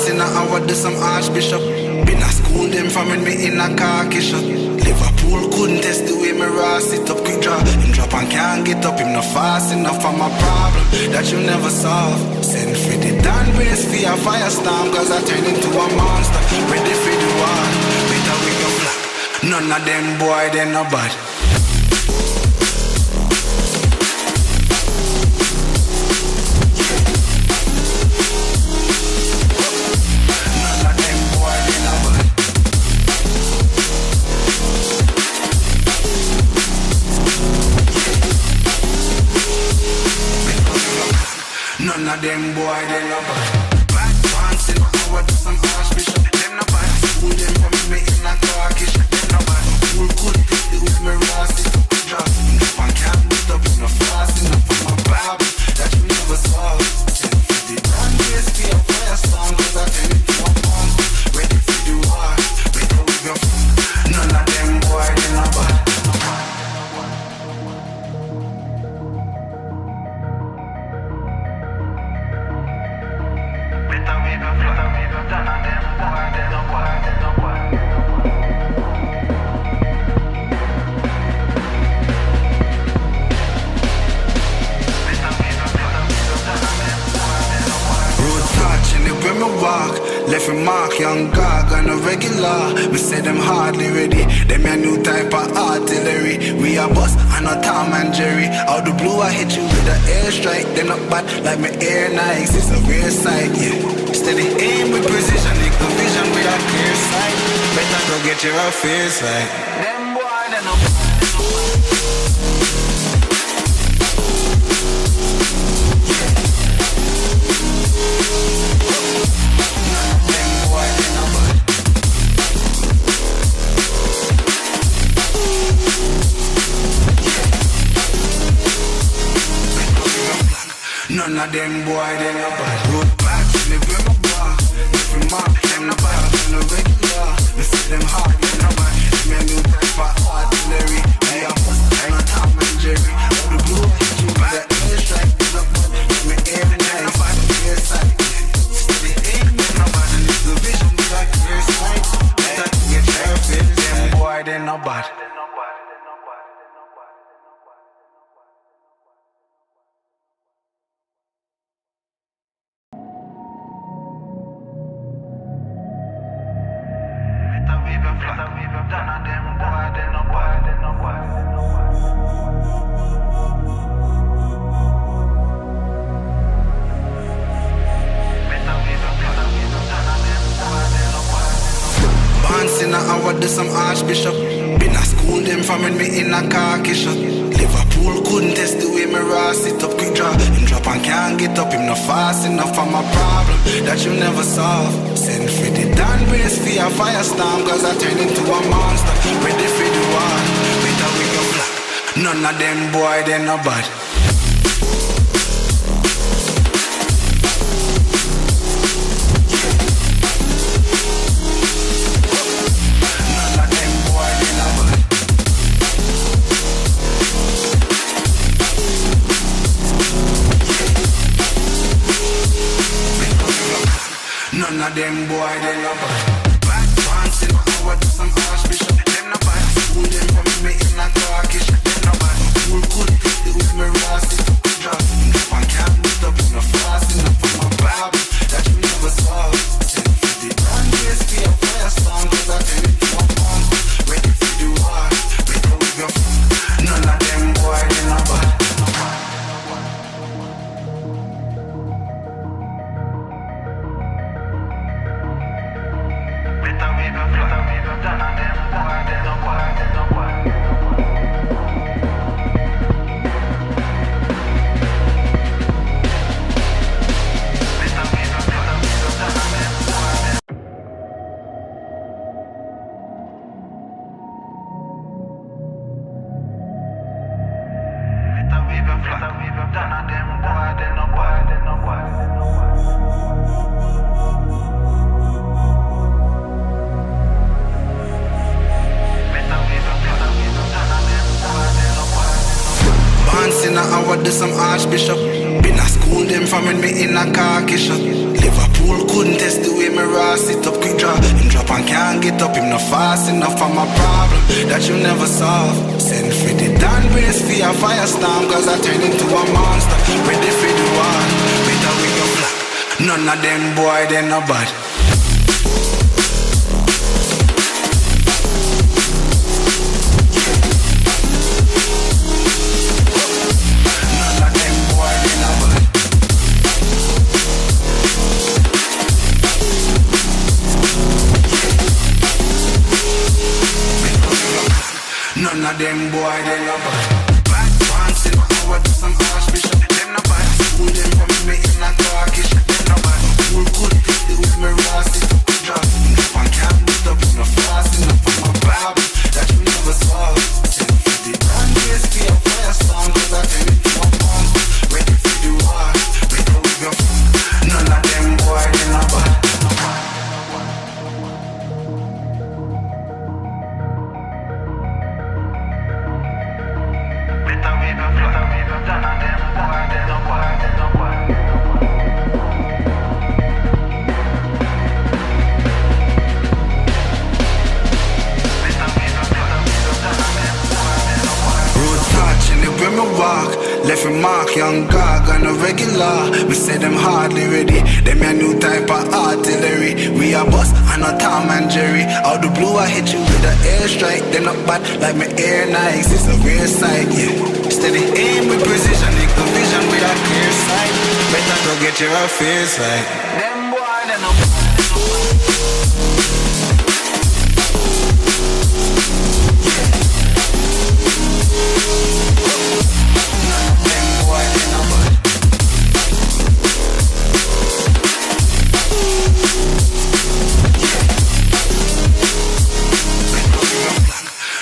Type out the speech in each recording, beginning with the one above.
In a hour, do some archbishop. Been a school them from when me in a car shot. Liverpool couldn't test the way me raw sit up. Quick draw, him drop and can't get up. Him not fast enough for my problem that you never solve. Send for the Dan brace for a firestorm, cause I turn into a monster. Ready for the war, better we go black. None of them boy, they no bad. None of them boy, they no bad. Back once in our do some archbishop. Them no bad. School them from me in a carkish. Them no bad. School could take it with me rasty. Drop and can't put up in a fast enough for my Bible that you never saw. Send for the damn grace for a fire song, cause I tell it to a monster. Ready for the war, better we go. None of them boy, they no bad. Left a mark, young gog on a regular. We say them hardly ready. Them a new type of artillery. We a boss and a Tom and Jerry. Out the blue I hit you with an airstrike. Them not bad like my air nights. It's a rare sight, yeah. Steady aim with precision, equal vision with a clear sight. Better go get your affairs right. Them boy, they no none of them boy, they no bad. Road back, live with my bar. Every mark, them no bad. On a regular, we see them hard, they no bad. Them a new type of artillery. We a bust and a Tom and Jerry. All the blue, you with the airstrike. They no bad, them a air nice. Clear sight. Steady aim, they no bad. And it's the vision, we got clear sight. Better get careful, them boy, they no bad. In a hour, do some archbishop. Been a school them from when me in a car shot. Liverpool couldn't test the way me raw sit up. Quick draw, him drop and can't get up. Him not fast enough for my problem that you never solve. Send for the Dan brace for a firestorm, cause I turn into a monster. Ready for the war, better we go black. None of them boy, they no bad. None of them boy, they no bad. Back once in our do some archbishop. Them no bad. School them from me in a carkish. Them no bad. School could take it with me rasty. Drop and can't put up in a fast enough for my Bible that you never saw. Send for the damn grace for a fire song, cause I tell it to a monster. Ready for the war, better we go. None of them boy, they no bad. I would do some archbishop. Been a school them from when me in a khaki shop. Liverpool couldn't test the way me raw sit up. Quick draw, him drop and can't get up. Him not fast enough for my problem that you never solve. Send for the Dan brace for a firestorm, cause I turn into a monster. Ready for the war, better with your black. None of them boy, they no bad. None of them boy, they no bad. Back dancing, I would do some archbishop. Them no bad. School them from me in a carkish. Them no bad. School could take the with me rasty. Drop and can't meet up with no fasting up on my Bible that you never saw. Send for the brand race for your firestorm, cause I turn it to a bomb. Ready for the war, better with your none of them boy, they no bad. Left a mark, young gog on a regular. We say them hardly ready. Them a new type of artillery. We a boss and a Tom and Jerry. Out the blue I hit you with an airstrike. They not bad like my air Nikes. It's a real sight, yeah. Steady aim with precision, equal vision with a clear sight. Better go get your affairs right. Them boy, they no bad.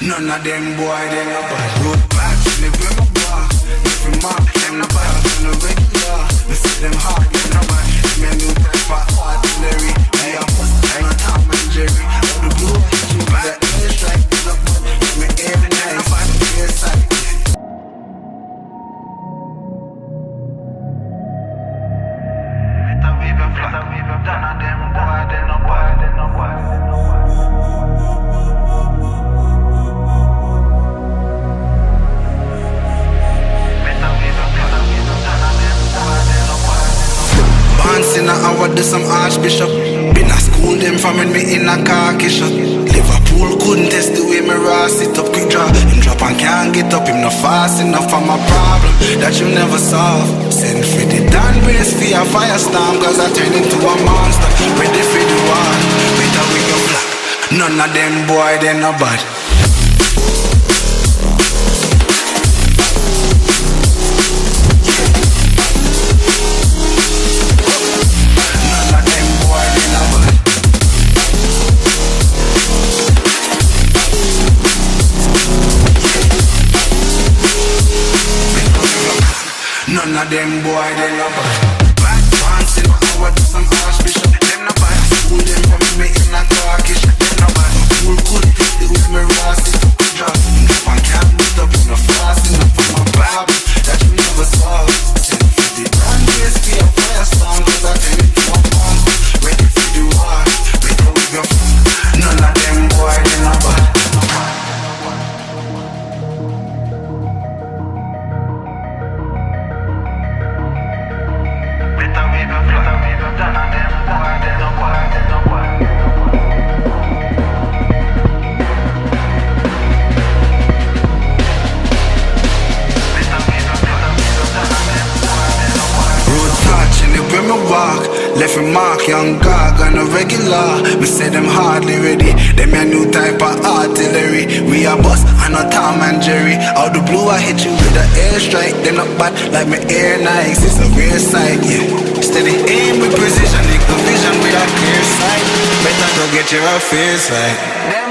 None of them boy, they no bad. Road back, live with my bar. If you mark, them no bad. On the regular, we see them hard, them no bad. Me a new type of artillery. I am bust, I'm a Tom and Jerry. Out the blue, you better airstrike. No bad, me air nice, air sight. Better weave and flat, none of them boy, they no bad, they no bad, they no bad. In a hour, do some archbishop. Been a school them from when me in a khaki shop. Liverpool couldn't test the way me raw sit up. Quick draw, him drop and can't get up. Him not fast enough for my problem that you never solve. Send for the Dan brace for a firestorm, cause I turn into a monster. Ready for the war, better with your black. None of them boy, they no bad. None of them boy, they no bad. Back dancing, I would do some archbishop. Them no bad. School them from me in a carkish. Them no bad. School could take the with me rasty. Drop and can't meet up with no fasting up on my Bible that you never saw. Send for the brand race for your firestorm, cause I turn it to a bomb. Ready for the war, better with your none of them boy, they no bad. Left a mark, young gog on a regular. We say them hardly ready. Them a new type of artillery. We a boss and a Tom and Jerry. Out the blue I hit you with an airstrike. Them not bad like my air Nikes. It's a real sight, yeah. Steady aim with precision, equal vision with a clear sight. Better go get your affairs right.